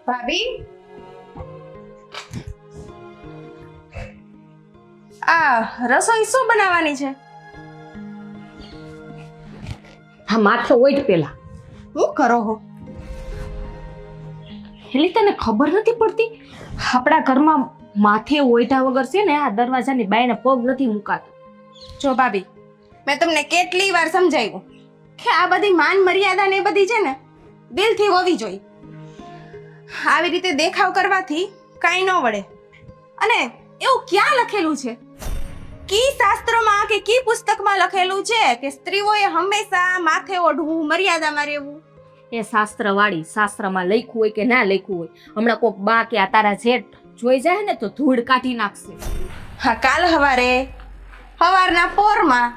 ભાભી આ રસોઈ શું બનાવવાની છે? હા માથે ઓઈટ પેલા શું કરો હો? એટલે તને ખબર નથી પડતી આપણા ઘરમાં માથે ઓઈટા વગર છે ને આ દરવાજાની બાયને પગ નથી મુકાતો. જો ભાભી મેં તમને કેટલી વાર સમજાવ્યું કે આ બધી માન મર્યાદા ને એ બધી છે ને દિલથી હોવી જોઈએ. આવી રીતે દેખાવ કરવાથી કાંઈ ન વળે. અને એવું ક્યાં લખેલું છે? કી શાસ્ત્રોમાં કે કી પુસ્તકમાં લખેલું છે કે સ્ત્રીઓએ હંમેશા માથે ઓઢવું, મર્યાદામાં રહેવું? એ શાસ્ત્રવાળી શાસ્ત્રમાં લખ્યું હોય કે ના લખ્યું હોય, હમણાં કોક બા કે આ તારા જેઠ જોઈ જાય ને તો ધૂળ કાઢી નાખશે. હા, કાલ સવારના પોરમાં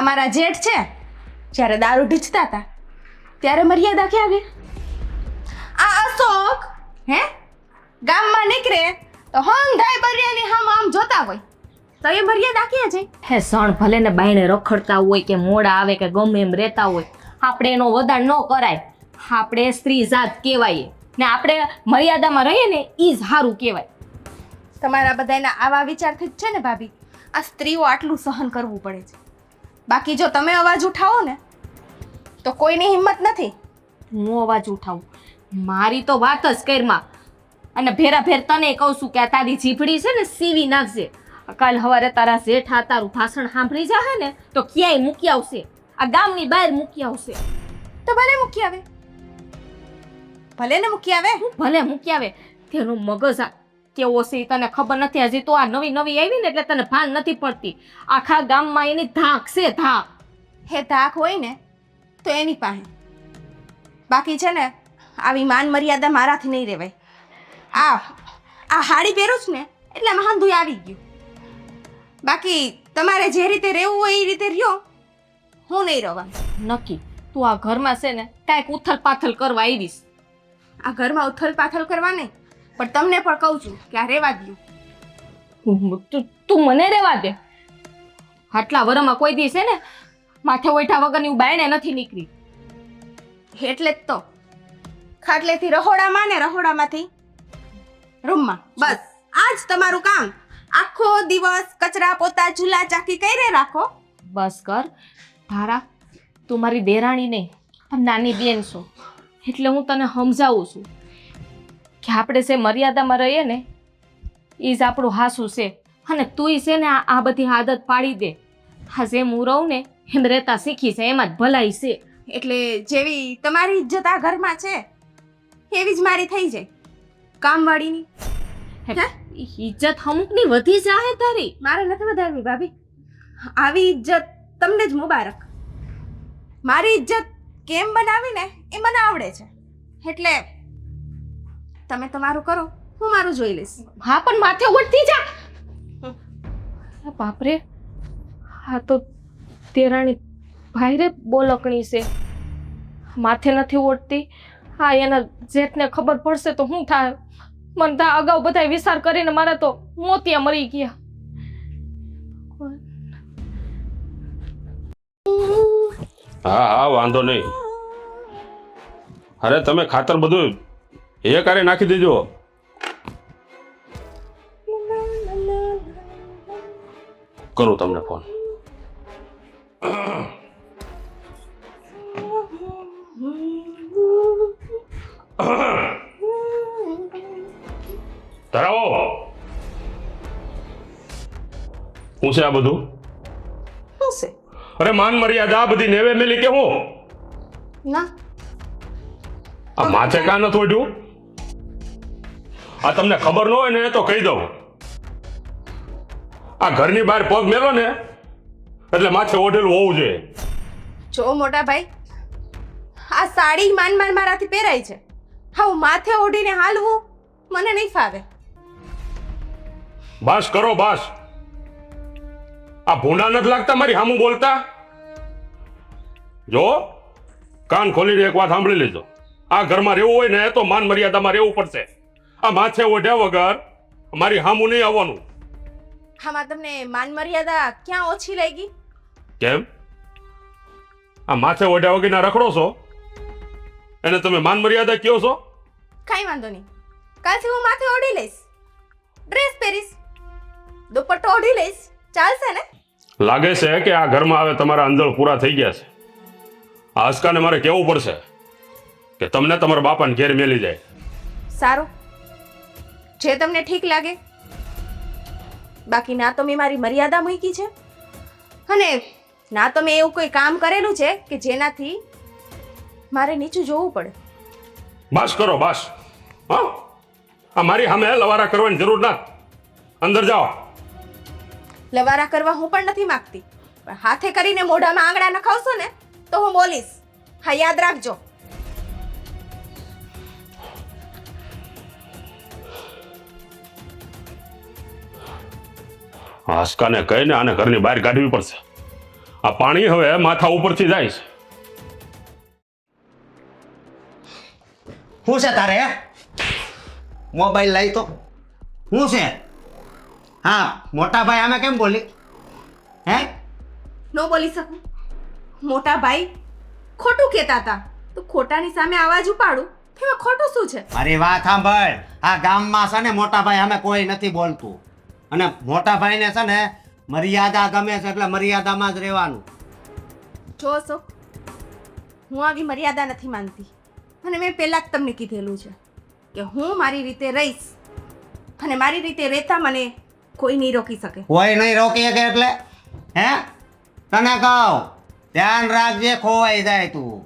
અમારા જેઠ છે જ્યારે દારૂ ઢીચતા હતા ત્યારે મર્યાદા ક્યાં ગઈ? આ અશોક ગામમાં નીકળે તો હંધાઈ બરિયાની આમ જોતા હોય તો એ મર્યાદા ક્યાં જાય? હે સણ ભલે ને બાયણે રખડતા હોય કે મોડા આવે કે ગમે એમ રહેતા હોય, આપણે એનો વધાર ન કરાય. આપણે સ્ત્રી જાત કહેવાય ને આપણે મર્યાદામાં રહીએ ને એ જ સારું કહેવાય. તમારા બધાના આવા વિચારથી જ છે ને ભાભી આ સ્ત્રીઓ આટલું સહન કરવું પડે છે. બાકી જો તમે અવાજ ઉઠાવો ને તો કોઈની હિંમત નથી. હું અવાજ ઉઠાવું? મારી તો વાત જ કરમાં. અને ભેરા ભેર તને કહું છું કે આ તારી જીભડી છે ને સીવી નાખજે. કાલ સવારે તારા જેઠા તારું ભાષણ સાંભળી જાય ને તો ક્યાંય મૂકી આવશે, આ ગામની બહાર મૂકી આવશે. તો ભલે મૂકી આવે, ભલે ને મૂકી આવે. ભલે મૂકી આવે, તેનું મગજ કેવો છે તને ખબર નથી. હજી તો આ નવી આવી ને એટલે તને ભાન નથી પડતી. આખા ગામમાં એની ધાક છે, ધાક. હે ધાક હોય ને તો એની પાસે. બાકી છે ને આવી માન મર્યાદા મારાથી નહીં રહેવાય. આ હાડી પહેરું જ ને એટલે મહાંધું આવી ગયું. બાકી તમારે જે રીતે રહેવું હોય એ રીતે રહ્યો, હું નહીં રહેવા. નક્કી તું આ ઘરમાં છે ને કાંઈક ઉથલ પાથલ કરવા આવીશ. આ ઘરમાં ઉથલ પાથલ કરવા નહીં, પણ તમને પણ કહું છું કે આ રહેવા દઉં. તું મને રહેવા દે. આટલા વરમાં કોઈ દી છે ને માથે ઓઈઠા વગરની હું બાયણે નથી નીકળી. એટલે જ તો ખાટલેથી રહોડામાં ને રહોડામાંથી રૂમમાં. બસ આ જ તમારું કામ. આખો દિવસ કચરા પોતા ચૂલા ચાકી કરી રાખો. બસ કર ધારા, તું મારી દેરાણી નહીં પણ નાની બેન છો એટલે હું તને સમજાવું છું કે આપણે જે મર્યાદામાં રહીએ ને એ જ આપણું હાસું છે. અને તુંય છે ને આ બધી આદત પાડી દે. હા જેમ હું રહું ને એમ રહેતા શીખી છે, એમાં જ ભલાઈ છે. એટલે જેવી તમારી ઇજ્જત આ ઘરમાં છે એવી જ મારી થઈ જાય કામવાળીની. ઇજ્જત અમુકની વધી જાય તારી. મારે નથી વધારવી ભાભી. આવી ઇજ્જત તમને જ મુબારક. મારી ઇજ્જત કેમ બનાવી ને એ મને આવડે છે. એટલે તમે તમારું કરો, હું મારું જોઈ લઈશ. હા પણ માથે ઓઢતી જા. બાપરે, હા તો તેરાણી ભાઈરે બોલકણી છે, માથે નથી ઓઢતી. હા એના જેઠને ખબર પડશે તો શું થાય? મને તો અગાઉ બધા વિચાર કરીને મારા તો મોતિયા મરી ગયા. હા વાંધો નહીં. અરે તમે ખાતર બધું એકારે નાખી દેજો. કરું તમને ફોન. ધરાવો. શું છે આ બધું? શું છે? અરે માન મર્યાદા આ બધી નેવે મેલી કે હું? ના આ માથે કાં નથી ઓઢ્યું? આ તમને ખબર ન હોય ને તો કહી દઉં. આ ઘરની બહાર પગ મેલો ને એટલે માથે ઓઢેલું હોવું જોઈએ. જો મોટા ભાઈ, આ સાડી મારાથી પહેરાય છે. હા, હું માથે ઓઢીને હાલવું મને નહીં ફાવે. બસ કરો બસ. આ ભૂંડા નથી લાગતા મારી સામું બોલતા? જો કાન ખોલીને એક વાત સાંભળી લેજો. આ ઘરમાં રહેવું હોય ને તો માન મર્યાદામાં રહેવું પડશે. આ માથે ઓઢ્યા વગર મારી હામું નહીં આવવાનું. આમાં તમને માન મર્યાદા ક્યાં ઓછી લાગી? કેમ? આ માથે ઓઢ્યા વગરના રખડો છો એને તમે માન મર્યાદા કયો છો? કાંઈ વાંધો નહીં, કાલથી હું માથે ઓઢી લઈશ, ડ્રેસ પહેરીશ, દુપટ્ટો ઓઢી લઈશ, ચાલશે ને? લાગે છે કે આ ઘરમાં હવે તમારા અંદળ પૂરા થઈ ગયા છે. આ હસકાને મારે કહેવું પડશે કે તમને તમારા બાપાને ઘેર મેલી જાય. સારું, જે તમને ઠીક લાગે. બાકી ના તો મેં મારી મર્યાદા મૂકી છે અને ના તો મેં એવું કોઈ કામ કરેલું છે કે જેનાથી મારે નીચું જોવું પડે. બસ કરો બસ. હા, આ મારી સામે લવારા કરવાની જરૂર ના. અંદર જાઓ. લવારા કરવા હું પણ નથી માંગતી, પણ હાથે કરીને મોઢામાં આંગળા નખાવશો ને તો હું બોલીશ. હા, યાદ રાખજો. હસકાને કહીને આને ઘરની બહાર કાઢવી પડશે. આ પાણી હવે માથા ઉપરથી જાય છે. શું છે તારે? મોબાઈલ લઈ તો શું છે? હા, મોટા ભાઈ આમે કેમ બોલી? હે? ન બોલી શકું? મોટા ભાઈ ખોટું કહેતા હતા તો ખોટાની સામે અવાજ ઉપાડું એમાં ખોટું શું છે? અરે વાત સાંભળ, આ ગામમાં છે ને મોટા ભાઈ અમે કોઈ નથી બોલતું, અને મોટા ભાઈને છે ને મર્યાદા ગમે છે એટલે મર્યાદામાં જ રહેવાનું. જો અશોક, હું આવી મર્યાદા નથી માનતી અને મેં પહેલાં જ તમને કીધેલું છે કે હું મારી રીતે રહીશ અને મારી રીતે રહેતા મને કોઈ નહીં રોકી શકે. કોઈ નહીં રોકી શકે એટલે? હે? તને કહું, ધ્યાન રાખજે, ખોવાઈ જાય તું.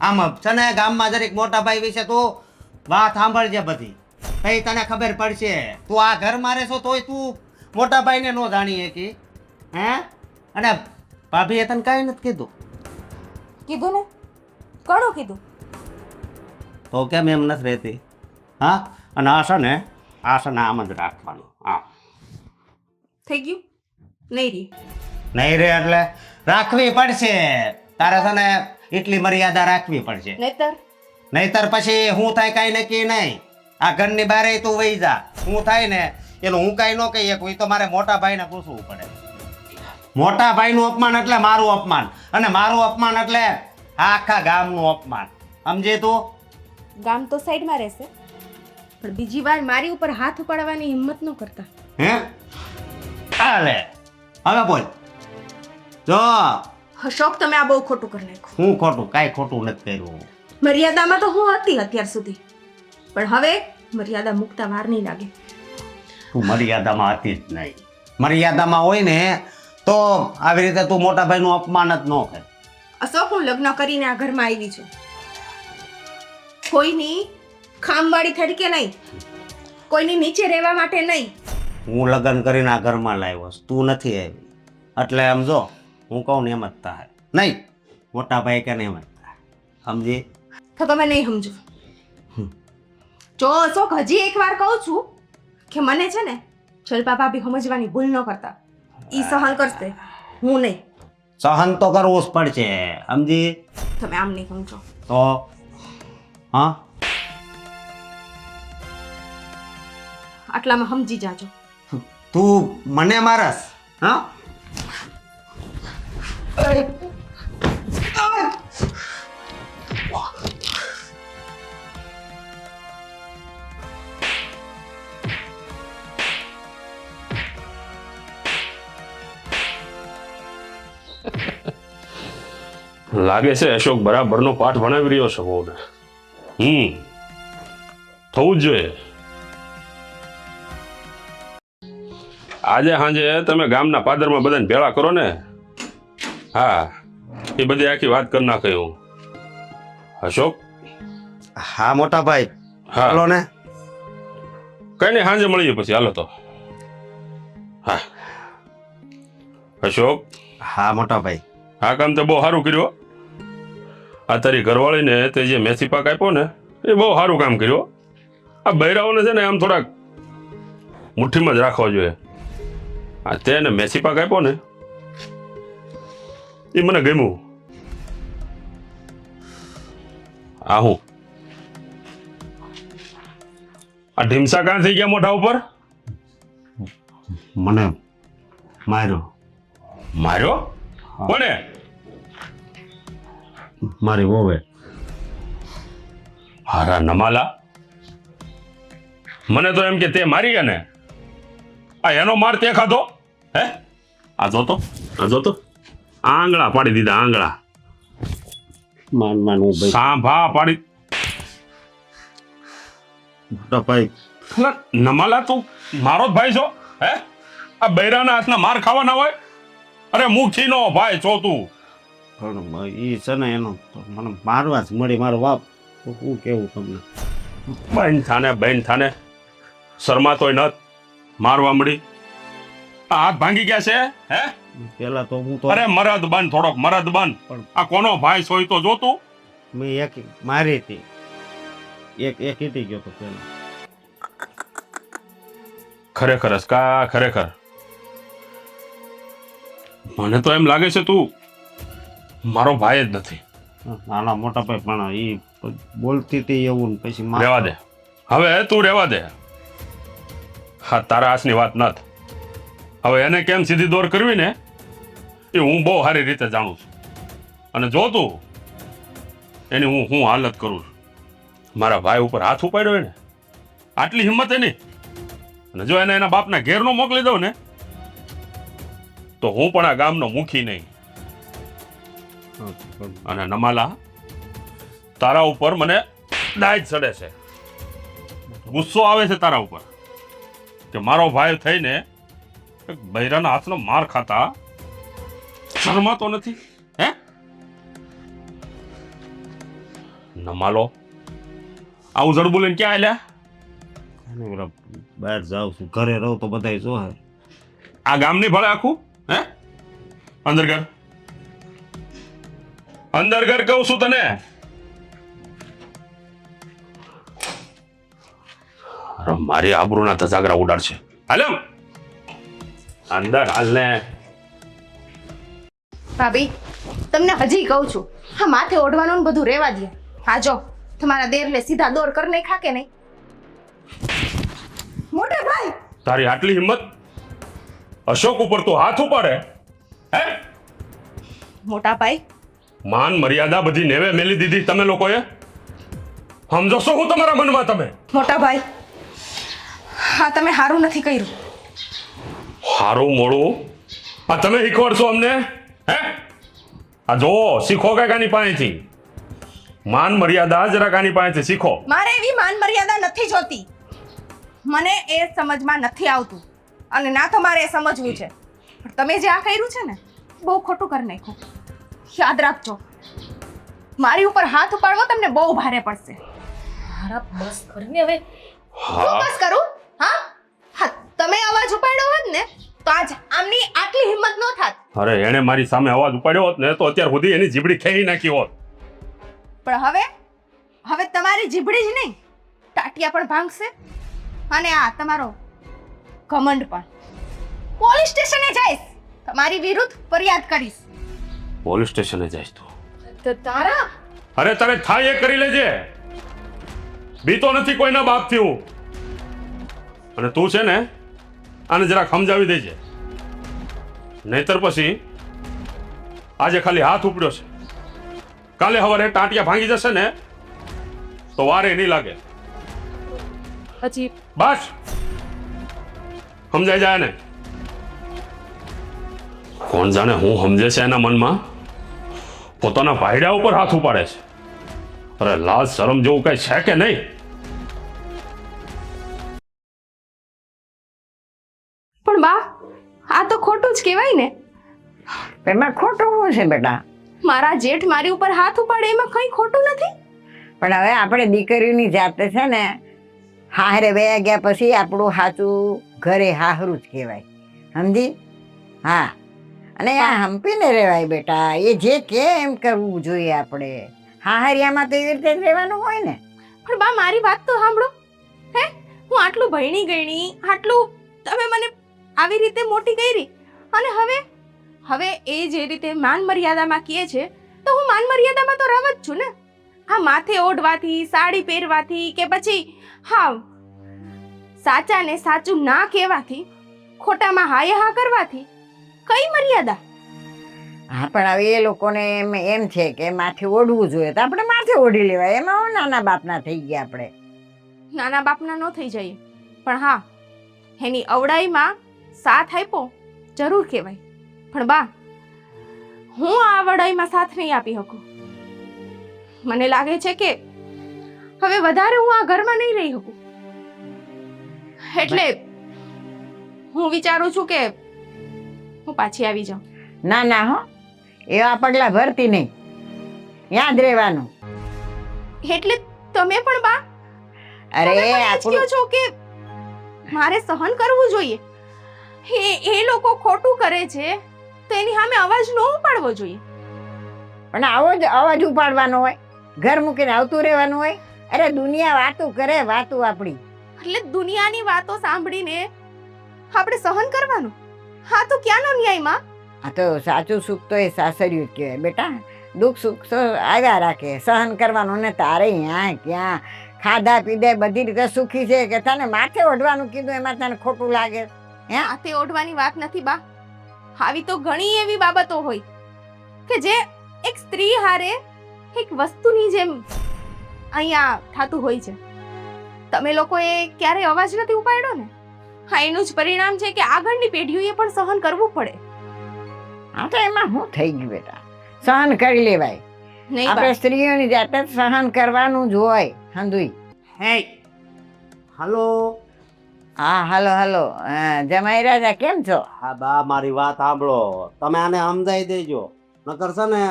આમ છે ને ગામમાં જરીક મોટા ભાઈ વિશે તું વાત સાંભળજે બધી, તઈ તને ખબર પડશે. તું આ ઘરમાં રહેશો તોય તું મોટા ભાઈને ન જાણી શકી. હે? અને ભાભીએ તને કાંઈ નથી કીધું? કીધું ને, ઘણું કીધું. તો કેમ એમ નથી રહેતી? હા, અને આ છે ને આમ જ રાખવાનું. હા, થઈ ગયું? નહીં રહી. નહીં રે એટલે રાખવી પડશે. તારે છે ને એટલી મર્યાદા રાખવી પડશે, નહીતર પછી હું થાય કાંઈ નક્કી નહીં. આ ઘરની બારે તું વહી જા, હું થાય ને એનું હું કાંઈ ન કહી શકું. તો મારે મોટા ભાઈને પૂછવું પડે. મોટા ભાઈનું અપમાન એટલે મારું અપમાન, અને મારું અપમાન એટલે આખા ગામનું અપમાન. સમજે તું? ગામ તો સાઈડમાં રહેશે, પણ બીજી વાર મારી ઉપર હાથ ઉપાડવાની હિંમત ન કરતા. હે? ચાલે, હવે બોલ. જો અશોક, તમે આ બહુ ખોટું કરી નાખ્યું. હું ખોટું? કાંઈ ખોટું નથી કર્યું. મર્યાદામાં તો હું હતી અત્યાર સુધી, પણ હવે મર્યાદા મુકતા વાર નહીં લાગે. તું મર્યાદામાં હતી જ નહીં. મર્યાદામાં હોય ને તો આવી રીતે તું મોટા ભાઈનું અપમાન જ ન કરે. અશોક, હું લગ્ન કરીને આ ઘરમાં આવી છું, કોઈની ખામવાળી તરીકે નહીં, કોઈની નીચે રહેવા માટે નહીં. હું લગ્ન કરીને આ ઘરમાં લાવ્યો છું, તું નથી આવી. એટલે એમ જો હું કહું ને એમ જ થાય. નહીં, મોટા ભાઈ કે એમ જ થાય. સમજી? તો તમે નહીં સમજો. જો અશોક, હજી એક વાર કહું છું કે મને છે ને શિલ્પા ભાભી સમજવાની ભૂલ ન કરતા. ઈ સહન કરશે, હું નહીં. સહન તો કરવું જ પડશે. સમજી? તમે આમ નહીં સમજો તો હા, આટલામાં સમજી જાજો. તું મને મારસ? હા, લાગે છે અશોક બરાબરનો પાઠ ભણાવી રહ્યો છે બહુને. થવું જ જોઈએ. આજે સાંજે તમે ગામના પાદરમાં બધાને ભેળા કરો ને, હા, એ બધી આખી વાત કરી નાખી હું. અશોક? હા મોટા ભાઈ, હા, હાલો ને. કઈ નહીં, સાંજે મળીએ પછી. હાલો તો. હા અશોક. હા મોટા ભાઈ. આ કામ તો બહુ સારું કર્યું. આ તારી ઘરવાળીને તે જે મેથી પાક આપ્યો ને એ બહુ સારું કામ કર્યું. આ બૈરાઓને છે ને આમ થોડાક મુઠ્ઠીમાં જ રાખવા જોઈએ. આ તેને મેથી પાક આપ્યો ને એ મને ગમ્યું. આ હું આ ઢીમસા કાં થઈ ગયા મોઢા ઉપર? મને માર્યો. માર્યો? કોને? મારી વહુએ. હારા નમાલા, મને તો એમ કે તે મારી ગયા ને. આ એનો માર તે ખાધો? હે? આ જોતો, આ જોતો, આંગળા પાડી દીધા, આંગળા. માન હું ભાઈ. સાંભા પાડી. મોટા ભાઈ, અલા, નમાલા તું મારો જ ભાઈ છો? હે? આ બૈરાના હાથના માર ખાવાના હોય? અરે મુખીનો ભાઈ છો તું. પણ ઈ છે ને એનો મને મારવા જ મળી. મારો બાપ શું કેવું તમને. બેન થાને શરમાતોય નત, મારવા મળી. આ હાથ ભાંગી ગયા છે? હે? પેલા તો હું તો અરે મરદ બન, થોડોક મરદ બન. આ કોનો ભાઈ સોય તો જોતું. મેં એક મારી હતી, એક ઈટી ગયો તો પેલા. ખરેખર કા ખરેખર મને તો એમ લાગે છે તું મારો ભાઈ જ નથી. નાના મોટા ભાઈ પણ ઈ બોલતી હતી એવું ને પછી રહેવા દે, હવે તું રહેવા દે. હા, તારા હાથની વાત નથ. હવે એને કેમ સીધી દોર કરવી ને એ હું બહુ સારી રીતે જાણું છું. અને જો તું એની હું હાલત કરું છું. મારા ભાઈ ઉપર હાથ ઉપાડ્યો હોય ને, આટલી હિંમત એની. અને જો એને એના બાપના ઘેર નો મોકલી દઉં ને તો હું પણ આ ગામનો મુખી નહીં. અને નમાલા, તારા ઉપર મને દાજ ચડે છે, ગુસ્સો આવે છે તારા ઉપર કે મારો ભાઈ થઈને બૈરાના હાથનો માર ખાતા શરમાતો નથી. હે નમાલો, આવું જડબું લઈને ક્યાં આલ્યા? બહાર જાઉં છું, ઘરે રહું તો બધા જોહે. આ ગામની ભળે આખું? હે? અંદર ઘર, અંદર ઘર કહું છું તને. અરે મારી આબરૂના ધજાગરા ઉડાડશે. હાલ એમ અંદર હાલ ને. ભાભી, તમને હજી કહું છું, હા માથે ઓઢવાનું ને બધું રહેવા દે. હા જો તમારા દેરને સીધા દોર કર નહીં ખાકે નહીં. મોટા ભાઈ, તારી આટલી હિંમત અશોક ઉપર તું હાથ ઉપાડે? હે? મોટા ભાઈ, માન મર્યાદા બધી નેવે મેલી દીધી તમે લોકોએ. સમજો છો હું તમારા મનમાં? તમે મોટા ભાઈ, હા તમે સારું નથી કર્યું. હારું મોડું આ તમે શીખવાડશો અમને? હે? આ જો શીખો કાકાની પાસેથી. માન મર્યાદા જરાક આની પાસેથી શીખો. મારે એવી માન મર્યાદા નથી જોતી. મને એ સમજમાં નથી આવતું અને ના તમારે એ સમજવું છે. પણ તમે જે આ કર્યું છે ને બહુ ખોટું કરી નાખ્યું. યાદ રાખજો, મારી ઉપર હાથ ઉપાડવો તમને બહુ ભારે પડશે. મારા બસ કરીને હવે હું બસ કરું? હા હા, તમે અવાજ ઉપાડ્યો હોત ને તો આજ આમની આટલી હિંમત ન થાત. અરે એણે મારી સામે અવાજ ઉપાડ્યો હોત ને તો અત્યાર સુધી એની જીબડી ખેઈ નાખી હોત. પણ હવે તમારી જીભડી જ નહીં, ટાટિયા પણ ભાંગશે અને આ તમારો ઘમંડ પણ. પોલીસ સ્ટેશને જઈશ, તમારી વિરુદ્ધ ફરિયાદ કરીશ. પોલીસ સ્ટેશને જઈશ તું? તો તારા અરે તારે થાય એ કરી લેજે. બીતો નથી કોઈના બાપથી હું. અને તું છે ને આને જરાક સમજાવી દેજે, નહીતર પછી આજે ખાલી હાથ ઉપડ્યો છે, કાલે સવારે ટાંટિયા ભાંગી જશે ને તો વારે નહીં લાગે. હજી બસ સમજાઈ જાય ને. કોણ જાણે હું સમજે છે એના મનમાં. પોતાના ભાઈડા ઉપર હાથ ઉપાડે છે. અરે લાજ શરમ જેવું કઈ છે કે નહીં? પણ બા, આ તો ખોટું જ કહેવાય ને. એમાં ખોટું શું છે બેટા? મારા જેઠ મારી ઉપર હાથ ઉપાડે એમાં કંઈ ખોટું નથી. પણ હવે આપણે દીકરીની જાતે છે ને હારે વયા ગયા પછી આપણું સાચું ઘરે હાહરું જ કહેવાય, સમજી? હા, અને આ હંપીને રહેવાય બેટા. એ જે કે એમ કરવું જોઈએ આપણે. હાહરિયામાં તો એવી રીતે જ રહેવાનું હોય ને. પણ બા મારી વાત તો સાંભળો. હે, હું આટલું ભણી ગણી, આટલું તમે મને આવી રીતે મોટી કરી અને હવે એ જે રીતે માન મર્યાદામાં કહે છે તો હું માન મર્યાદામાં તો રહું જ છું ને. હા, માથે ઓઢવાથી, સાડી પહેરવાથી કે પછી હા સાચાને સાચું ના કહેવાથી, ખોટામાં હાય હા કરવાથી કઈ મર્યાદા? હા પણ હવે એ લોકોને એમ છે કે માથે ઓઢવું જોઈએ તો આપણે માથે ઓઢી લેવાય. એમાં હું નાના બાપના થઈ ગયા આપણે. નાના બાપના ન થઈ જઈએ, પણ હા, એની અવડાઈમાં સાથ આપ્યો જરૂર કહેવાય. પણ બા, હું આ અવડાઈમાં સાથ નહીં આપી શકું. મને લાગે છે કે હવે વધારે હું આ ઘરમાં નહીં રહી શકું. એટલે હું વિચારું છું કે હું પાછી આવી જાઉં. ના ના હો, એવા પગલા ભરતી નહીં, યાદ રહેવાનું. એટલે તમે પણ બા અરે તમે પણ એ જ આપણું કહો છો કે મારે સહન કરવું જોઈએ? એ લોકો ખોટું કરે છે તો એની સામે અવાજ ન ઉપાડવો જોઈએ. પણ આવો જ અવાજ ઉપાડવાનો હોય, ઘર મૂકીને આવતું રહેવાનું હોય. અરે દુનિયા વાતું કરે, વાતું આપણી. એટલે દુનિયાની વાતો સાંભળીને આપણે સહન કરવાનું? હા તો ક્યાંનો ન્યાય માં? આ તો સાચું સુખ તો એ સાસરિયું જ કહેવાય બેટા. દુઃખ સુખ તો આવ્યા રાખે, સહન કરવાનું. ને તારે ત્યાં ક્યાં ખાધા પીધા બધી રીતે સુખી છે કે તને માથે ઓઢવાનું કીધું એમાં તને ખોટું લાગે? હે, હાથે ઓઢવાની વાત નથી બા. આવી તો ઘણી એવી બાબતો હોય કે જે એક સ્ત્રી હારે એક વસ્તુની જેમ અહીંયા થતું હોય છે. તમે લોકોએ ક્યારે અવાજ નથી ઉપાડ્યો ને? હા, એનું જ પરિણામ છે કે આગળની પેઢીઓએ પણ સહન કરવું પડે. હા તો એમાં શું થઈ ગયું બેટા? સહન કરી લેવાય. નહીં આપણે બા, સ્ત્રીઓની જાતે જ સહન કરવાનું જ હોય. હંધુઈ. હે હાલો. હા હાલો હાલો. જમાઈ રાજા કેમ છો? હા બા, મારી વાત સાંભળો. તમે આને સમજાઈ દેજો, નકર છે ને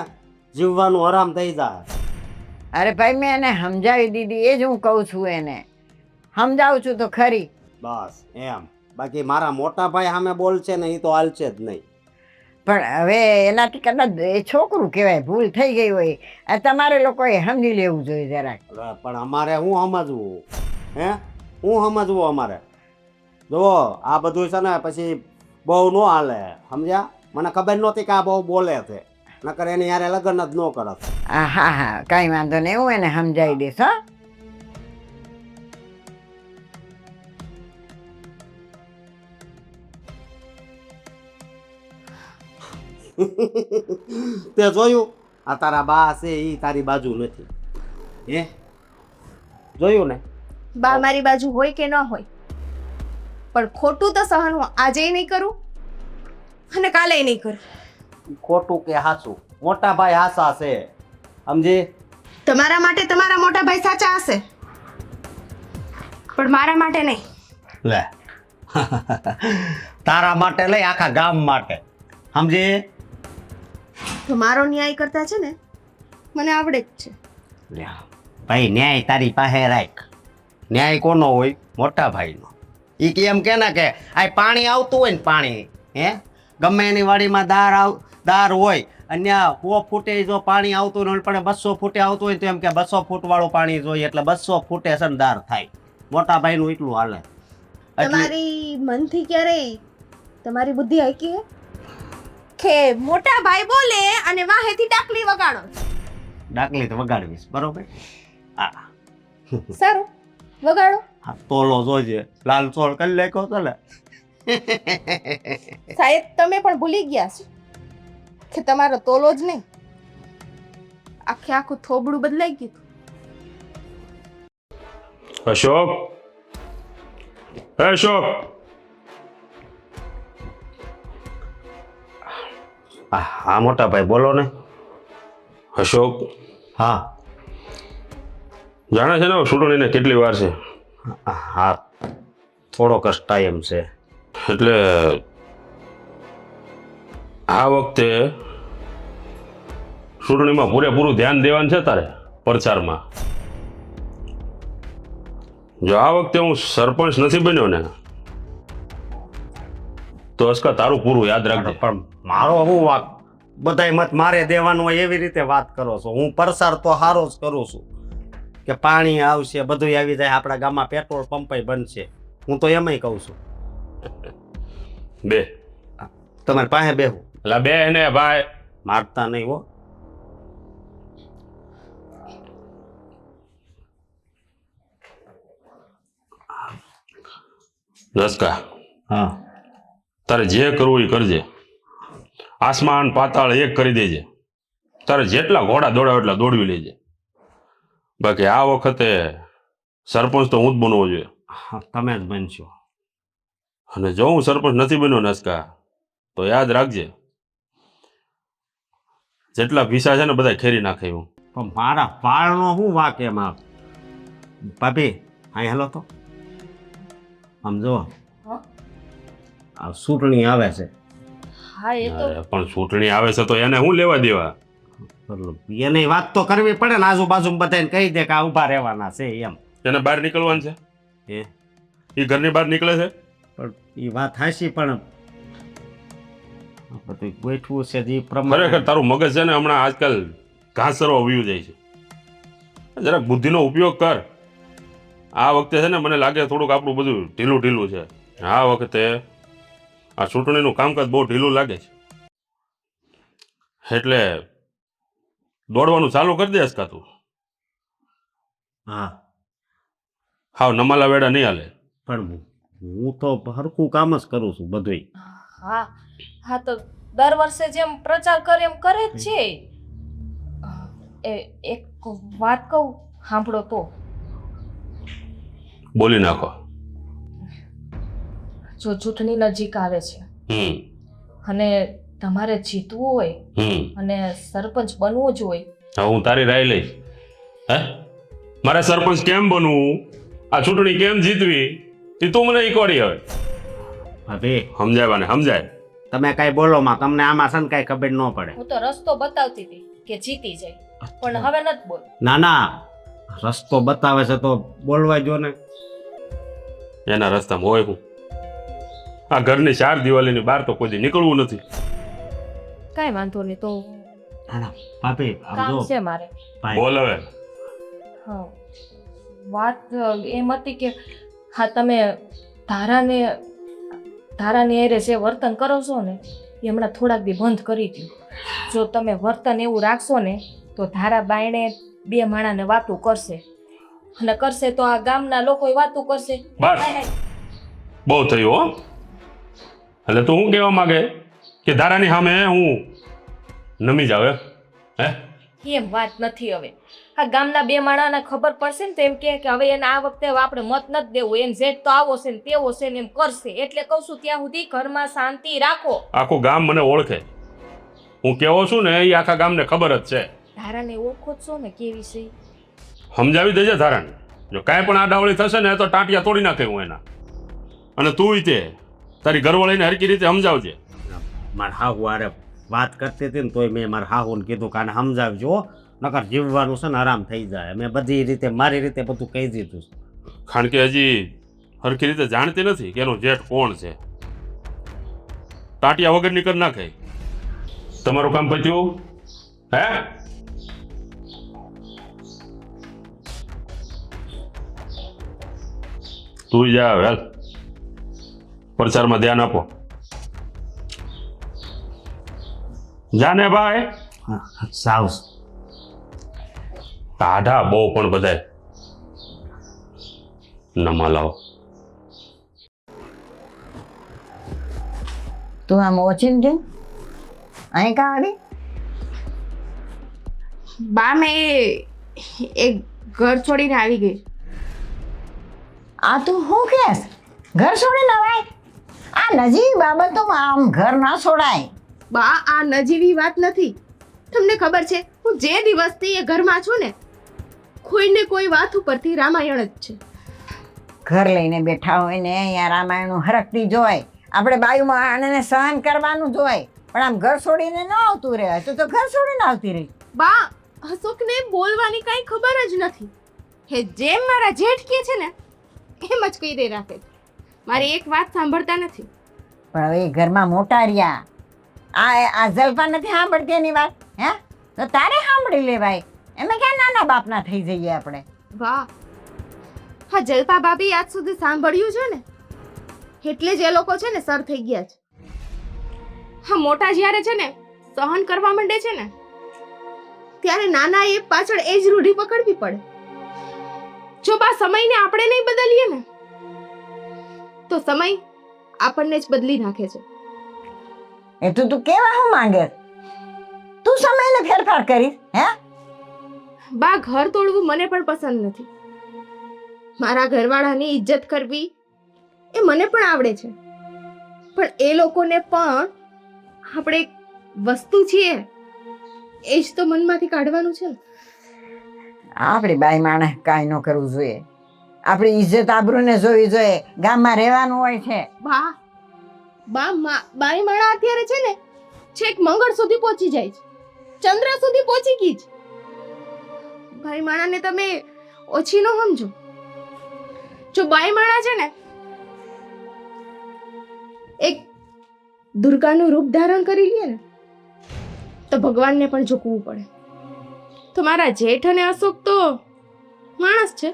જીવવાનું આરામ થઈ જાય. અરે ભાઈ મેં એને સમજાવી દીધી, એ જ હું કહું છું એને. સમજાવું છું તો ખરી. બસ એમ. બાકી મારા મોટા ભાઈ સામે બોલશે ને એ તો હાલશે જ નહીં. પણ હવે એનાથી કદાચ એ છોકરું કહેવાય, ભૂલ થઈ ગઈ હોય. આ તમારે લોકોએ સમજી લેવું જોઈએ જરાક. અરે પણ અમારે શું સમજવું? હે, શું સમજવું અમારે? જુઓ, આ બધું છે ને પછી બહુ ન હાલે, સમજ્યા? મને ખબર નહોતી કે આ બહુ બોલે છે, નકર એની યારે લગ્ન જ ન કરત. હા હા, કાંઈ વાંધો નહીં, હું એને સમજાવી દઈશ. હા તે જોયું? આ તારા બા છે એ તારી બાજુ નથી. હે, જોયું ને? બા મારી બાજુ હોય કે ન હોય, પણ ખોટું તો સહન હું આજે નહીં કરું અને કાલે નહીં કરું. ખોટું કે સાચું? મોટા ભાઈ હાસા છે, સમજી? તમારા માટે તમારા મોટા ભાઈ સાચા હશે, પણ મારા માટે નહીં. લે તારા માટે લઈ આખા ગામ માટે, સમજી? તો મારો ન્યાય કરતા છે ને મને આવડે જ છે. ભાઈ ન્યાય તારી પાસે રાખ. ન્યાય કોનો હોય? મોટા ભાઈનો. એ કે એમ કે ને કે આ પાણી આવતું હોય ને, પાણી હે ગમે એની વાડીમાં દાર હોય અને 100 ફૂટે જો પાણી આવતું હોય પણ 200 ફૂટે આવતું હોય તો એમ કે 200 ફૂટ વાળું પાણી જોઈએ એટલે 200 ફૂટે છે ને દાર થાય. મોટા ભાઈનું એટલું હાલે. તમારી મનથી ક્યારેય તમારી બુદ્ધિ હાકી હે કે મોટા ભાઈ બોલે અને વાહેથી ડાકલી વગાડો? ડાકલી તો વગાડવીશ, બરોબર? હા સારું, વગાડો. હા, તોલો જોજે, લાલ ચોળ કરી લેખો ચાલે. શાયદ તમે પણ ભૂલી ગયા છો કે તમારો તોલો જ નહીં, આખે આખું થોબડું બદલાઈ ગયું. અશોક, હે અશોક. હા મોટા ભાઈ બોલો ને. અશોક, હા જાણે છે ને ચૂંટણીને કેટલી વાર છે? હા, થોડોક જ ટાઈમ છે. એટલે આ વખતે ચૂંટણીમાં પૂરેપૂરું ધ્યાન દેવાનું છે તારે, પ્રચારમાં. જો આ વખતે હું સરપંચ નથી બન્યો ને તો અસ્કા તારું પૂરું યાદ રાખજે. પણ મારો હું વાત, બધાય મત મારે દેવાનું હોય એવી રીતે વાત કરો છો. હું પ્રચાર તો સારો જ કરું છું કે પાણી આવશે, બધું આવી જાય, આપણા ગામમાં પેટ્રોલ પંપ બનશે. હું તો એમય કહું છું. બે તમારી પાસે બેહું? એટલે બે ને ભાઈ, મારતા નહીં હો. રસકા, હા તારે જે કરવું એ કરજે. આસમાન પાતાળ એક કરી દેજે. તારે જેટલા ઘોડા દોડાવે એટલા દોડવી લેજે. બાકી આ વખતે સરપંચ તો હું જ બનવો જોઈએ. હા, તમે જ બનશો. અને જો હું સરપંચ નથી બન્યો નસકા, તો યાદ રાખજે, જેટલા પીસા છે ને બધા ખેરી નાખે હું. પણ મારા વાળનો શું વાક એમાં? ભાભી અહીં હેલો તો આમ જો, હા? આ ચૂંટણી આવે છે. હા એ તો અરે પણ ચૂંટણી આવે છે તો એને હું લેવા દેવા? એની વાત તો કરવી પડે ને, આજુબાજુ બધાને કહી દે કે આ ઊભા રહેવાના છે એમ. એને બહાર નીકળવાનું છે, એ એ ઘરની બહાર નીકળે છે. પણ એ વાત હાશી, પણ બધું ગોઠવું છે જે પ્રમાણે. ખરેખર તારું મગજ છે ને હમણાં આજકાલ ઘાસ સરવા વયું જાય છે. જરાક બુદ્ધિનો ઉપયોગ કર. આ વખતે છે ને મને લાગે થોડુંક આપણું બધું ઢીલું ઢીલું છે. આ વખતે આ ચૂંટણીનું કામકાજ બહુ ઢીલું લાગે છે. એટલે દોડવાનું ચાલુ કરી દે કા તું. હા, હાવ નમાલા વેડા નહીં હાલે. પણ હું તો હરખું કામ જ કરું છું બધુંય. હા હા તો દર વર્ષે જેમ પ્રચાર કરે એમ કરે જ છે. એક વાત કહું, સાંભળો તો. બોલી નાખો. જો ચૂંટણી નજીક આવે છે હમ અને તમારે જીતવું હોય અને સરપંચ બનવું જ હોય, હવે હું તારી રાય લઈશ. હે, મારે સરપંચ કેમ બનવું, આ ચૂંટણી કેમ જીતવી, એ તું મને શીખવાડી. હવે ભાભી સમજાય ને સમજાય. તમે કઈ બોલો માં, તમને આમાં છે ને કઈ ખબર ન પડે. હું તો રસ્તો બતાવતી હતી કે જીતી જાય, પણ હવે નથી બોલ. ના ના, રસ્તો બતાવે છે તો બોલવા જો ને. એના રસ્તામાં હોય હું. આ ઘરની 4 દિવાલીની બહાર તો કોઈ દી નીકળવું નથી. કાંઈ વાંધો નહીં, તો ના ના ભાભી આમ કામ જો છે મારે. ભાઈ. બોલ હવે. હા, વાત એમ હતી કે હા તમે ધારાને એરે જે વર્તન કરો છો ને એ હમણાં થોડાક દી બંધ કરી દ્યું. જો તમે વર્તન એવું રાખશો ને તો ધારા બાયણે 2 માણાને વાતું કરશે, અને કરશે તો આ ગામના લોકો વાતું કરશે. બસ બહુ થયું હો. એટલે તું શું કહેવા માંગે કે ધારાની સામે હું નમી જાવ એમ? હે, એમ વાત નથી. હવે આ ગામના 2 માણાને ખબર પડશે ને તો એમ કહે કે હવે એને આ વખતે આપણે મત નથી દેવું, એને જેટ તો આવો છે ને તેવો છે ને એમ કરશે. એટલે કહું છું ત્યાં સુધી ઘરમાં શાંતિ રાખો. આખું ગામ મને ઓળખે. હું કેવો છું ને એ આખા ગામને ખબર જ છે. ધારાને ઓળખો જ છો ને કેવી છે. સમજાવી દેજે ધારાને. જો કાંઈ પણ આડાવળી થશે ને તો ટાંટિયા તોડી નાખે હું એના. અને તું તે તારી ઘરવાળીને હરકી રીતે સમજાવજે. મારા હાહુ હારે વાત કરતી હતી ને તોય મેં મારા હાહુને કીધું કે આને સમજાવજો, નકર જીવવાનું છે ને આરામ થઈ જાય. મેં બધી રીતે મારી રીતે બધું કહી દીધું છે. કારણ કે હજી હરખી રીતે જાણતી નથી કે એનો જેઠ કોણ છે. ટાંટિયા વગરની કરી નાખે. તમારું કામ પત્યું? હે, તું જા વેલ. પ્રચારમાં ધ્યાન આપો. જાને ભાઈ. સાવ ટાઢા બહુ પણ બધાય નમા લાવો. તું આમ ઓછીને જઈ અહીં કાં આવી? બા મેં એક ઘર છોડીને આવી ગઈ. આ તું શું કહેશ? ઘર છોડી નવાય? આ નજીવી બાબતોમાં આમ ઘર ના છોડાય. બા આ નજીવી વાત નથી. તમને ખબર છે હું જે દિવસથી એ ઘરમાં છું ને, કોઈને કોઈ વાત ઉપરથી રામાયણ જ છે. ઘર લઈને બેઠા હોય ને અહીંયા રામાયણનું હરકતી જોય. આપણે બાયુમાં આને સહન કરવાનું જોય, પણ આમ ઘર છોડીને ન આવતું રહે. તું તો ઘર છોડીને આવતી રહી. બા અશોકને બોલવાની કાંઈ ખબર જ નથી. હે જેમ મારા જેઠ કહે છે ને એમ જ કહી દે રાખે છે. મારી એક વાત સાંભળતા નથી. પણ હવે એ ઘરમાં મોટા રહ્યા. આ જલપા નથી સાંભળતી એની વાત? હે તો તારે સાંભળી લેવાય. એમાં ક્યાં નાના બાપના થઈ જઈએ આપણે? વાહ, હા જલપા ભાભી આજ સુધી સાંભળ્યું છે ને એટલે જ એ લોકો છે ને સર થઈ ગયા છે. હા મોટા જ્યારે છે ને સહન કરવા માંડે છે ને ત્યારે નાના એ પાછળ એ જ રૂઢી પકડવી પડે. જો બા સમયને આપણે નહીં બદલીએ ને તો સમય આપણને જ બદલી નાખે છે. એ તું કેવા હું માંગે? તું સમયને ફેરફાર કરીશ હે? બા, ઘર તોડવું મને પણ પસંદ નથી. મારા ઘરવાળાની ઇજ્જત કરવી એ મને પણ આવડે છે, પણ એ લોકોને પણ આપણે એક વસ્તુ છીએ એ જ તો મનમાંથી કાઢવાનું છે ને. આપણી બાઈ માણસ કાંઈ ન કરવું જોઈએ. આપણી ઇજ્જત આબરૂને જોવી જોઈએ. ગામમાં રહેવાનું હોય છે. બાઈ માણા અત્યારે છે ને છેક મંગળ સુધી પહોંચી જાય છે, ચંદ્ર સુધી પહોંચી ગઈ છે. બાઈ માણાને તમે ઓછી ન સમજો. જો બાઈ માણા છે ને એક દુર્ગાનું રૂપ ધારણ કરી લે ને તો ભગવાનને પણ ઝૂકવું પડે. તો મારા જેઠ અને અશોક તો માણસ છે.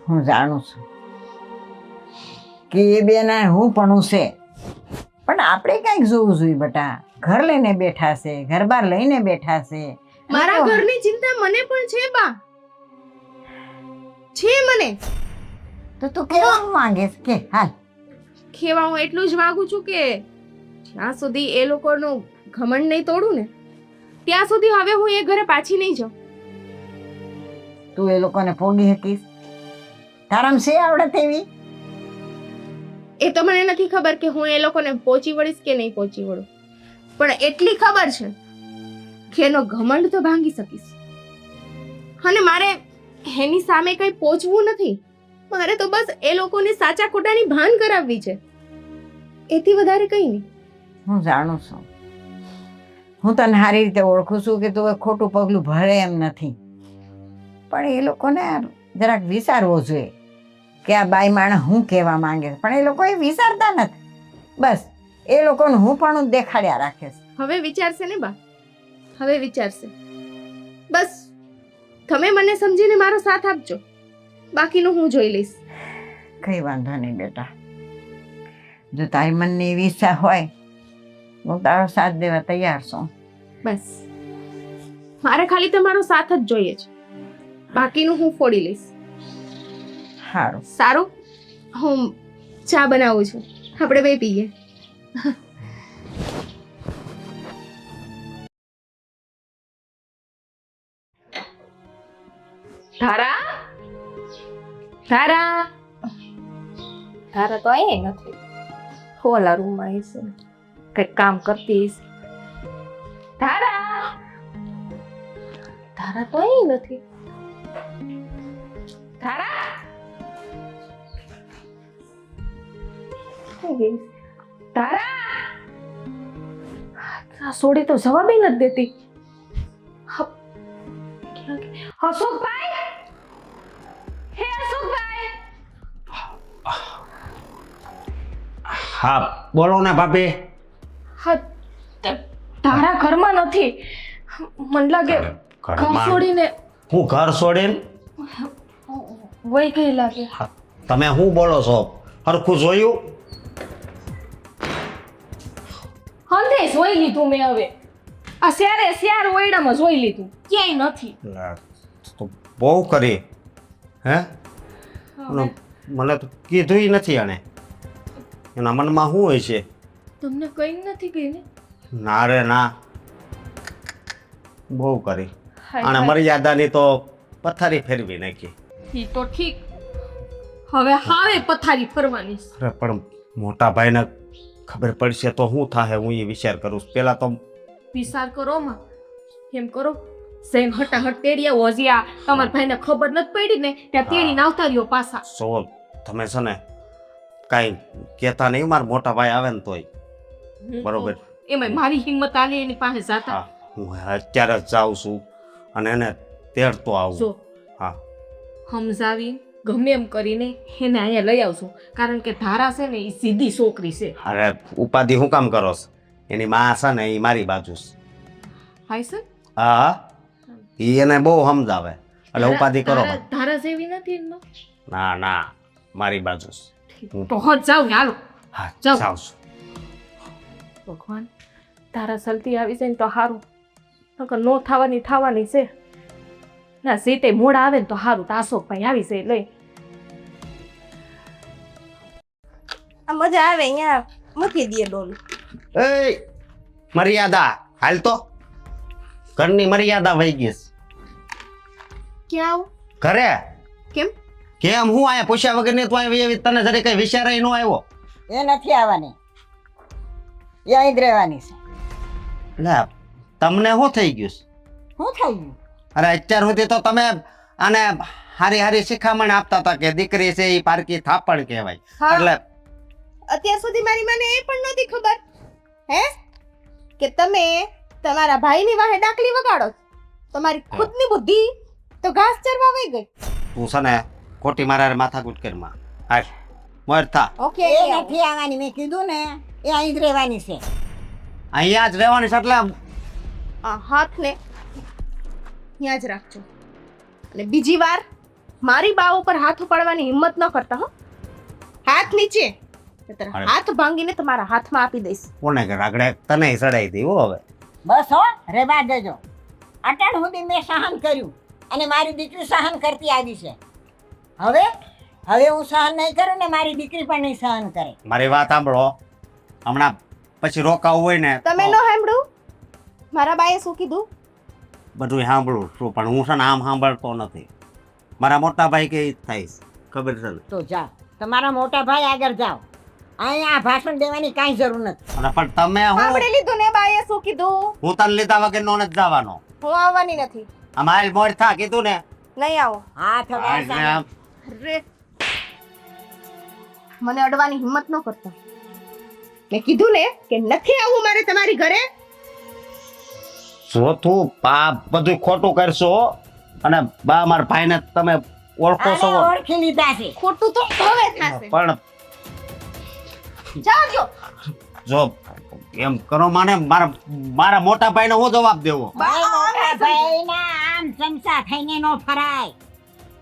હું જાણું છું કે એ બેના હું પણ છે, પણ આપણે કંઈક જોવું જોઈએ બેટા. ઘર લઈને બેઠા છે, ઘર બાર લઈને બેઠા છે. મારા ઘરની ચિંતા મને પણ છે બા, છે મને. તો તું કેવા માંગે છે કે હાલ? ખેવા હું એટલું જ માંગુ છું કે જ્યાં સુધી એ લોકોનું ઘમંડ નહીં તોડું ને ત્યાં સુધી હવે હું એ ઘરે પાછી નહીં જાઉં. તું એ લોકોને પોગી શકીશ? તારામ છે આવડત એવી? એ તો મને નથી ખબર કે હું એ લોકોને પહોંચી વળીશ કે નહીં પહોંચી વળું, પણ એટલી ખબર છે કે એનો ઘમંડ તો ભાંગી શકીશ. અને મારે એની સામે કંઈ પહોંચવું નથી. મારે તો બસ એ લોકોને સાચા ખોટાની ભાન કરાવવી છે, એથી વધારે કંઈ નહીં. હું જાણું છું, હું તને સારી રીતે ઓળખું છું કે તું ખોટું પગલું ભરે એમ નથી, પણ એ લોકોને જરાક વિચારવો જોઈએ કે આ બાઈ માણસ હું કહેવા માંગે છે. પણ એ લોકો એ વિચારતા નથી. બસ એ લોકોને હું પણ દેખાડ્યા રાખે છે. હવે વિચારશે ને બા, હવે વિચારશે. બસ તમે મને સમજીને મારો સાથ આપજો, બાકીનું હું જોઈ લઈશ. કઈ વાંધો નહીં બેટા. જો તારી મનની એવી ઈચ્છા હોય હું તારો સાથ દેવા તૈયાર છું. બસ મારે ખાલી તમારો સાથ જ જોઈએ છે, બાકીનું હું ફોડી લઈશ. સારું સારું, હું ચા બનાવું છું, આપણે બે પીએ. ધારા ધારા ધારા તો અહીં નથી. ઓલા રૂમમાં હશે, કંઈક કામ કરતી હશે. ધારા ધારા તો અહીં નથી. ધારા ક્યાં ગઈ? ધારા આ સોડી તો જવાબ ય નથી દેતી. ક્યાં ગઈ? અશોકભાઈ, હે અશોકભાઈ. હા બોલો ને ભાભી. હા, તારા ઘરમાં નથી. મને લાગે ઘર છોડીને હું ઘર છોડીને વહી ગઈ લાગે. હા, તમે શું બોલો છો? હરખું જોયું? હંધે જોઈ લીધું મેં. હવે આ શેર ઓયડામાં જોઈ લીધું, ક્યાંય નથી. તો બહુ કરી હે? મને તો કીધું નથી આને. એના મનમાં શું હોય છે? તમને કઈ નથી કહી ને? ના રે ના, બહુ કરી. હાય આને હાય. મર્યાદાની તો પથારી ફેરવી નાખી. ઈ તો ઠીક, હવે હાવે પથારી ફરવાની છે. અરે પણ મોટા ભાઈને ખબર પડશે તો શું થાય? હું એ વિચાર કરું છું. પેલા તો વિચાર કરો માં, એમ કરો સેન હટાહટ તેડી આવો. હજી આ તમારા ભાઈને ખબર નથી પડી ને ત્યાં તેડીને આવતા રહ્યો પાછા. સો તમે છે ને કાંઈ કહેતા નહીં. મારા મોટા ભાઈ આવે ને તોય બરોબર. એમાં મારી હિંમત આલી એની પાસે જાતા. હા, હું અત્યારે જ જાઉં છું અને એને તેડતો આવું. જો હા સમજાવી ગમે એમ કરીને એને અહીંયા લઈ આવજો, કારણ કે ધારા છે ને એ સીધી છોકરી છે. અરે ઉપાધિ હું કામ કરો છો? એની માં છે ને એ મારી બાજુ છે. હાય સર, હા એ એને બહુ સમજાવે એટલે ઉપાધિ કરો. ધારા જેવી નથી એમનો. ના ના, મારી બાજુ છે. તો હોત જાવ ને, હાલો હા જાઉં. જાઉં છું. ભગવાન, તારા સલતી આવી જાય ને તો સારું, નકર નો થવાની છે. ના સીતે મોડા આવે ને તો સારું. તો અશોકભાઈ આવી જાય લઈ. આ મજા આવે અહીંયા મૂકી દઈએ ડોલ. એ મર્યાદા હાલ તો ઘરની મર્યાદા વહી ગઈ છે. ક્યાં આવું? ઘરે કેમ? કેમ હું આયા પૂછ્યા વગર ને તું આવી એવી તને જરી કઈ વિચારાય ન આવ્યો? એ નથી આવવાની, એ અહીં જ રહેવાની છે. લે તમને શું થઈ ગયું છે? શું થઈ ગયું? અરે અત્યાર સુધી તો તમે આને હારી હારી શિખામણ આપતા હતા કે દીકરી છે એ પારકી થાપણ કહેવાય. હા. એટલે અત્યાર સુધી મારી મને એ પણ નહોતી ખબર હે કે તમે તમારા ભાઈની વાહે ડાકલી વગાડો છો. તમારી ખુદની બુદ્ધિ તો ઘાસ ચરવા વઈ ગઈ. તું છે ને ખોટી મારા માથાકૂટ કરમાં હાલ મોર થા. ઓકે એ નથી આવવાની, મેં કીધું ને, એ અહીં જ રહેવાની છે. અહીંયા જ રહેવાની છે. એટલે આ હાથને ત્યાં જ રાખજો અને બીજી વાર મારી બા ઉપર હાથ ઉપાડવાની હિંમત ન કરતા હો. હાથ નીચે નહીંતર અરે. હાથ ભાંગીને તમારા હાથમાં આપી દઈશ. કોને કે રાગડે તને ચડાઈ દી હો હવે. બસ હો, રહેવા દેજો. અટાણ સુધી મેં સહન કર્યું અને મારી દીકરી સહન કરતી આવી છે. હવે હવે હું સહન નહીં કરું ને મારી દીકરી પણ નહીં સહન કરે. મારી વાત સાંભળો. હમણાં પછી રોકાવું હોય ને તમે ન સાંભળ્યું મારા બાએ શું કીધું? બધું સાંભળું છું પણ હું છે ને આમ સાંભળતો નથી. મારા મોટા ભાઈ કે ઈ જ થાય છે. ખબર છે ને? તો જાઓ, તમારા મોટા ભાઈ આગળ જાઓ. અહીંયા ભાષણ દેવાની કાંઈ જરૂર નથી. અને પણ તમે સાંભળી લીધું ને બાએ શું કીધું? હું તને લીધા વગર નો નથી જવાનો. હું આવવાની નથી. આમ હાલ મોર થા કીધું ને. નહીં આવો. હાથ હાલ અડાડ ને આમ. અરે મને અડવાની હિંમત ન કરતા. મેં કીધું ને કે નથી આવું મારે તમારી ઘરે. જો તું આ બધું ખોટું કરશો અને બા મારા ભાઈને તમે ઓળખો છો આને ઓળખી લીધા છે. ખોટું તો હવે થશે. પણ જાજો. જો એમ કરો માને મારા મોટા ભાઈને હું જવાબ દેવો? ભાઈ મોટા ભાઈના આમ ચમચા થઈને નો ફરાય.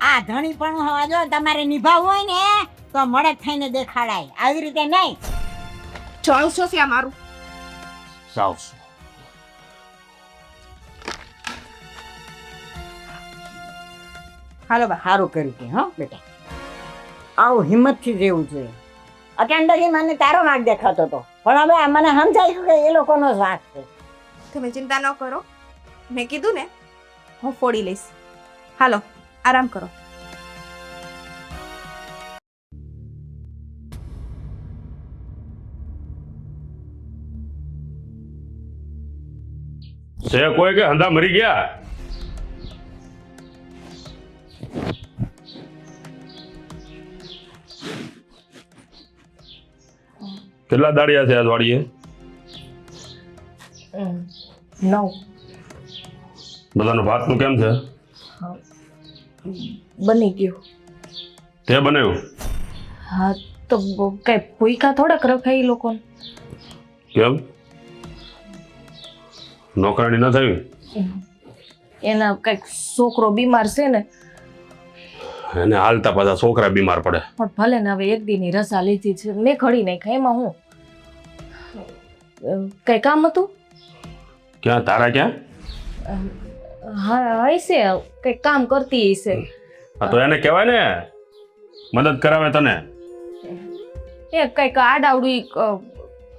આ ધણી પણ હોવા જો તમારે નિભાવવું હોય ને તો મળે થઈને દેખાડાય, આવી રીતે નહીં. ચોળસો છે આ મારું. જાવ હાલો બા, સારું કર્યું કે હો બેટા. આવું હિંમતથી જેવું છે. અટાંડથી મને તારો વાંક દેખાતો હતો પણ હવે મને સમજાય કે એ લોકોનો જ વાંક છે. તમે ચિંતા ન કરો. મેં કીધું ને હું ફોડી લઈશ. હાલો આરામ કરો. છે કોઈ કે હંધા મરી ગયા? કેટલા દાડિયા છે આ વાડીએ? 9 બધાનું ભાતનું કેમ છે? બની ગયું. તે બનાવ્યું? હા તો કઈ ભૂયકા થોડાક રખાય એ લોકોને. કેમ નોકરાણી ન થયું? એના કઈક છોકરો બીમાર છે ને, એને હાલતા પાછા છોકરા બીમાર પડે. પણ ભલે ને હવે એક દીની રજા લીધી છે, મેં ઘડી નાખી. એમાં હું કઈ કામ હતું? ક્યાં તારા ક્યાં? હા હશે, કઈક કામ કરતી હશે. હા તો એને કહેવાય ને મદદ કરાવે તને. એ કઈક આડાવડું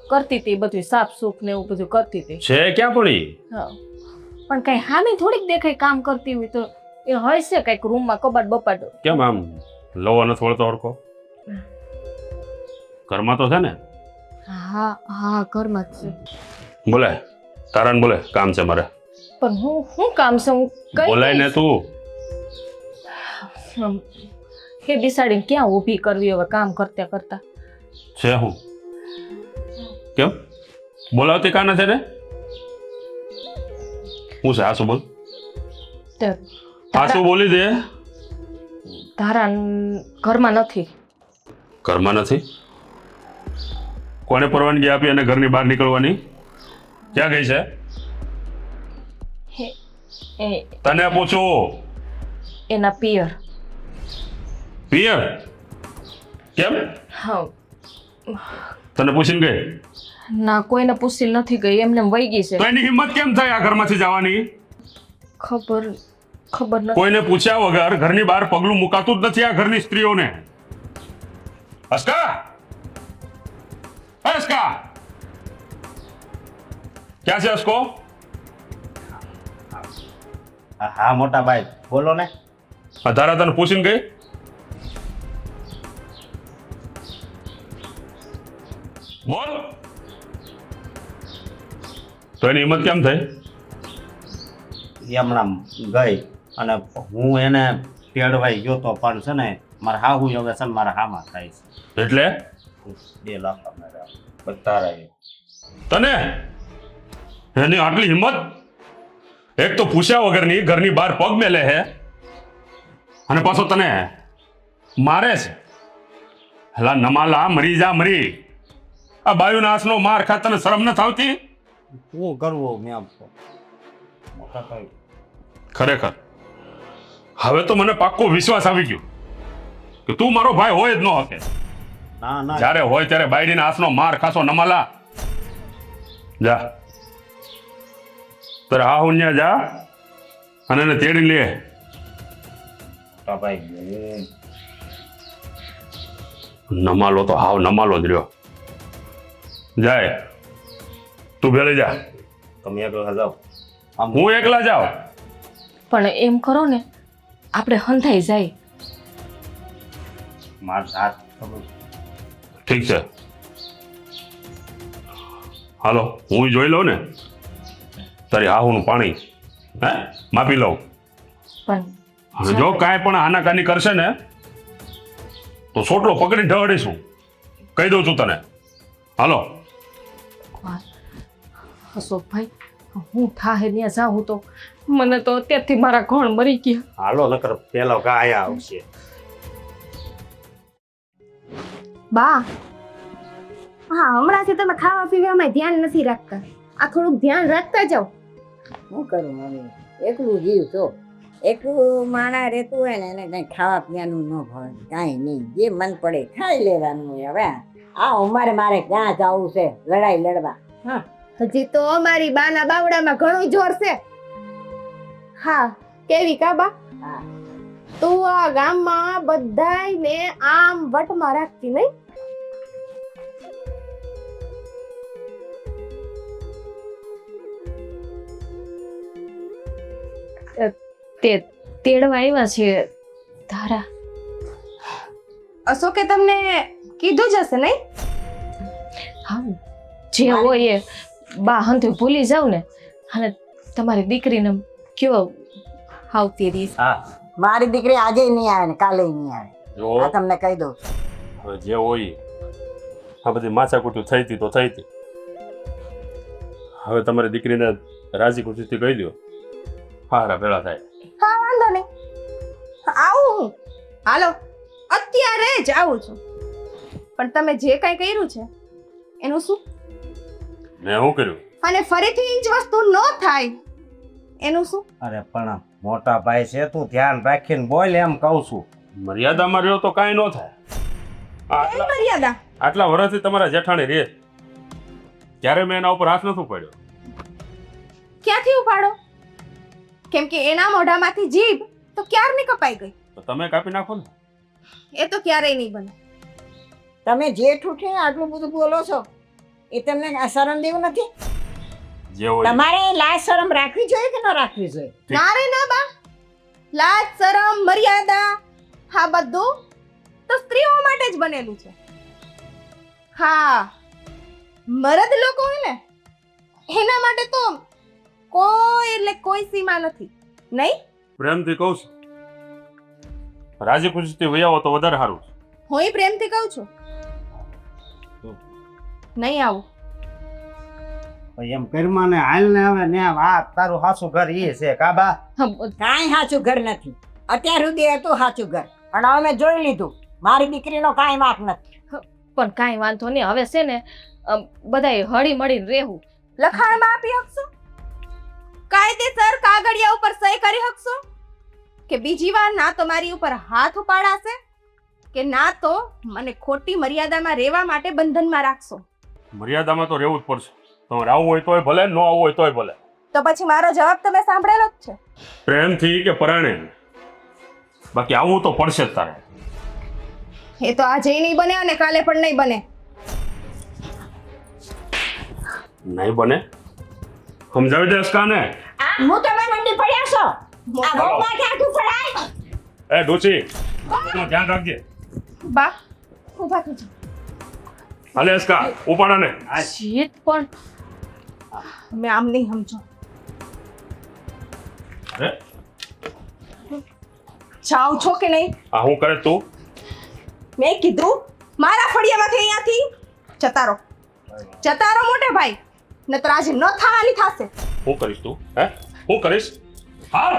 કરતી હતી, બધું સાફ સુફ ને એવું બધું કરતી હતી. છે ક્યાં પણ ઈ? હા પણ કઈ હામી થોડીક દેખાય કામ કરતી હોય તો. એ હશે કઈક રૂમમાં કબાટ બપાટ. કેમ આમ લવો નથી વળતો ઓળખો? ઘરમાં તો છે ને? હા હા ઘરમાં જ છે. બોલે તારાને બોલે કામ છે મારે. પણ હું કામ છે? હું કઈ બોલાય ને તું. હે બિસાડીને ક્યાં ઊભી કરવી હવે કામ કરતા કરતા. છે હું કેમ બોલાવતી કાને છે ને? હું છે આસુ બોલ. તે આસુ બોલી દે. તારા ઘરમાં નથી. ઘરમાં નથી? કોને પરવાનગી આપી અને ઘરની બહાર નીકળવાની? ક્યાં ગઈ છે? એ તને પૂછું. એના પિયર. પિયર? કેમ હા તને પૂછીને ગઈ? ના કોઈને પૂછી નથી ગઈ, એમને એમ વહી ગઈ છે. તો એની હિંમત કેમ થાય આ ઘરમાંથી જવાની? ખબર નથી. કોઈને પૂછ્યા વગર ઘરની બહાર પગલું મુકાતું જ નથી આ ઘરની સ્ત્રીઓને. અસ્કા इसका क्या છે इसको હા મોટા ભાઈ બોલો ને. અધારા તને પૂછીને ગઈ બોલ તો એની હિંમત કેમ થઈ એ હમણાં ગઈ અને હું એને તેડવાઈ ગયો તો પણ છે ને મારા હાહુ હવે છે ને મારા હામાં થાય છે. એટલે 2 લાખ અમારા બધા રહે. તને એની આટલી હિંમત એક તો પૂછ્યા વગરની ઘરની બહાર પગ મેલે હે અને પાછો તને મારે છે. હલા નમાલા મરી જા મરી. આ બાયુના હાથનો માર ખા તને શરમ ન આવતી? શું કરવું મેં મોટા ભાઈ. ખરેખર હવે તો મને પાક્કો વિશ્વાસ આવી ગયો કે તું મારો ભાઈ હોય જ ન હકે. ના ના જ્યારે હોય ત્યારે બાયડીના હાથનો માર ખાશો નમાલા. જા તારે હા હુન્યા જા અને એને તેડી લે. મોટા ભાઈ નમાલો તો હાવ નમાલો જ રહ્યો. જાય તું ભેળી જા. તમે એકલા જાઓ. આમ હું એકલા જાઉં. પણ એમ કરો ને, આપણે હંધાઈ જાય. માર હાથ ખબર. ઠીક છે હાલો હું જોઈ લઉં ને તારી આહુનું પાણી હે માપી લઉં. પણ અને જો કાંઈ પણ આનાકાની કરશે ને તો સોટલો પકડી ઢળીશું. કહી દઉં છું તને. હાલો અશોકભાઈ, હું થાહે ત્યાં જાઉં તો મને તો અત્યારથી મારા ઘણ મરી ગયા. હાલો નકર પેલો ગાય આવશે. બા હા હમણાંથી તમે ખાવા પીવામાં ધ્યાન નથી રાખતા. આ થોડુંક ધ્યાન રાખતા જાઓ. શું કરું હવે? એકલું જીવ તો એકલું માણા રહેતું હોય ને એને કંઈ ખાવા પીવાનું ન ભાવે કાંઈ નહીં. જે મન પડે ખાઈ લેવાનું હોય. હવે આ ઉંમરે મારે ક્યાં જવું છે લડાઈ લડવા? હા હજી તો અમારી બાના બાવડામાં ઘણું જોર છે. હા કેવી કાબા? હા તું આ ગામમાં બધાયને આમ વટમાં રાખતી નહીં? તે તેડવા આવ્યા છે તારા. અશોકે તમને કીધું જ હશે નહીં? હા, જે હોય એ બા હંતે ભૂલી જાવ ને. અને તમારી દીકરીને કયો આવતી રીસ. હા મારી દીકરી આજે નહીં આવે ને કાલે નહીં આવે. જો આ તમને કહી દઉં. હવે જે હોય આ બધી માથાકૂટી થઈ હતી તો થઈ હતી. હવે તમારી દીકરીને રાજી ખુશીથી કહી દો. હારા ભેળા થાય. હા વાંધો નહીં, આવું હું. હાલો અત્યારે જ આવું છું. પણ તમે જે કાંઈ કર્યું છે એનું શું? મેં શું કર્યું? અને ફરીથી ઈ જ વસ્તુ ન થાય એનું શું? અરે પણ મોટા ભાઈ છે તું ધ્યાન રાખીને બોલ એમ કહું છું. મર્યાદામાં રહ્યો તો કાંઈ ન થાય. કઈ મર્યાદા? આટલા વર્ષથી તમારા જેઠાણી રે ત્યારે મેં એના ઉપર હાથ નથી પડ્યો. ક્યાંથી ઉપાડો? કેમ કે એના મોઢામાંથી જીભ તો ક્યારની કપાઈ ગઈ. તો તમે કાપી નાખો ને. એ તો ક્યારેય નહીં બને. તમે જેઠ ઉઠીને આટલું બધું બોલો છો એ તમને આ શરમ દેવું નથી? જે હોય તમારે લાજ શરમ રાખવી જોઈએ કે ન રાખવી જોઈએ? ના રે ના બા, લાજ શરમ મર્યાદા હા બધું તો સ્ત્રીઓ માટે જ બનેલું છે. હા મર્દ લોકો હોય ને એના માટે તો કોઈ એટલે કોઈ સીમા નથી નહીં. પ્રેમથી કહું છું રાજી ખુશીથી વૈયાવો તો વધારે સારું છે. હું પ્રેમથી કહું છું નહીં આવું. એમ કર્મા ને હાલ ને હવે ને આ તારું સાસુ ઘર એ છે કાબા. કાંઈ સાચું ઘર નથી. અત્યાર સુધી હતું સાચું ઘર પણ હવે મેં જોઈ લીધું મારી દીકરીનો કાંઈ માપ નથી. પણ કાંઈ વાંધો નહીં. હવે છે ને બધાય હળી મળીને રહેવું. લખાણમાં આપી શકશો? કાયદેસર કાગળિયા ઉપર સહી કરી શકશો? કે બીજી વાર ના તો મારી ઉપર હાથ ઉપાડાશે કે ના તો મને ખોટી મર્યાદામાં રહેવા માટે બંધનમાં રાખશો? મર્યાદામાં તો રહેવું જ પડશે. તમારે આવવું હોય તોય ભલે, ન આવવું હોય તોય ભલે. તો પછી મારો જવાબ તમે સાંભળેલો જ છે. પ્રેમથી કે પરાણે, બાકી આવવું તો પડશે જ તારે. એ તો આજે નહીં બને અને કાલે પણ નહીં બને. નહીં બને સમજાવી દે અસ્કાને. હું તમે મંડી પડ્યા છો આ ગોપા ક્યાં તું પડાય એ ડોસી એનું ધ્યાન રાખજે. બા ઊભા થજો. હાલે અસ્કા ઉપાડાને. જીત પણ તમે આમ નહીં સમજો. હે જાઓ છો કે નહીં? આ હું કરે તું? મેં કીધું મારા ફળિયામાંથી અહીંયાથી જતા રહો. જતા રહો મોટે ભાઈ, નતર આજે ન થવાની થશે. હું કરીશ તું? હે હું કરીશ? હાલ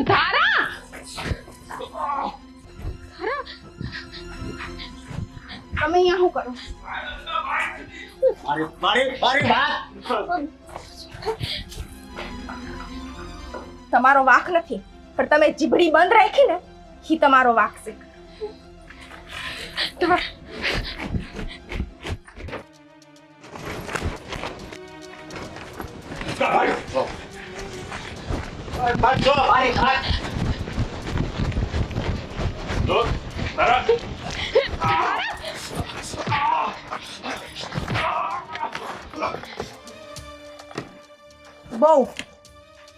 ધારા તમે અહીંયા શું કરો? તમારો વાંક નથી, પણ તમે જીભડી બંધ રાખી ને ઈ તમારો વાંક છે.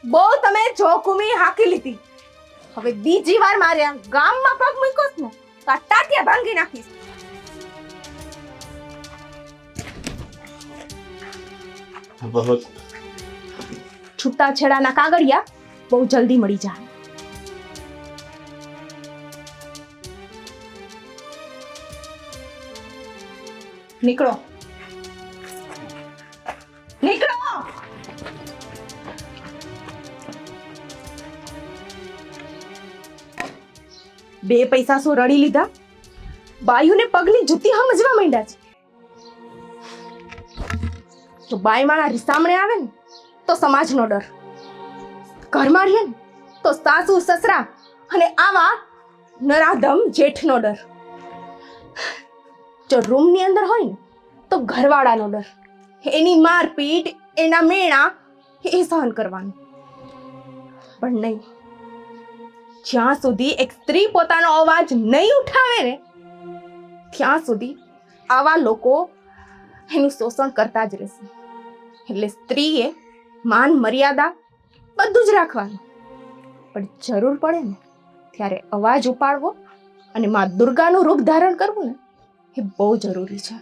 બહુ તમે જોકુમી હાકી લીધી. હવે બીજી વાર માર્યા ગામમાં પગ મૂક્યો ને તો આ ટાટિયા ભાંગી નાખીશ. છૂટાછેડાના કાગળિયા બહુ જલ્દી મળી જાય. નીકળો નીકળો. બે પૈસા શું રડી લીધા? બાયુને પગની જુતી સમજવા માંડ્યા છે. તો બાઈ માણા રીસામણે આવે ને તો સમાજનો ડર, ઘરમાં રહીએ ને તો સાસુ સસરા અને આવા નરાધમ જેઠનો ડર, જો રૂમની અંદર હોય ને તો ઘરવાળાનો ડર, એની મારપીટ એના મેણા એ સહન કરવાનું. પણ નહીં, જ્યાં સુધી એક સ્ત્રી પોતાનો અવાજ નહીં ઉઠાવે ને ત્યાં સુધી આવા લોકો એનું શોષણ કરતા જ રહેશે. એટલે સ્ત્રીએ માન મર્યાદા બધું જ રાખવાનું, પણ જરૂર પડે ને ત્યારે અવાજ ઉપાડવો અને માં દુર્ગાનું રૂપ ધારણ કરવું ને એ બહુ જરૂરી છે.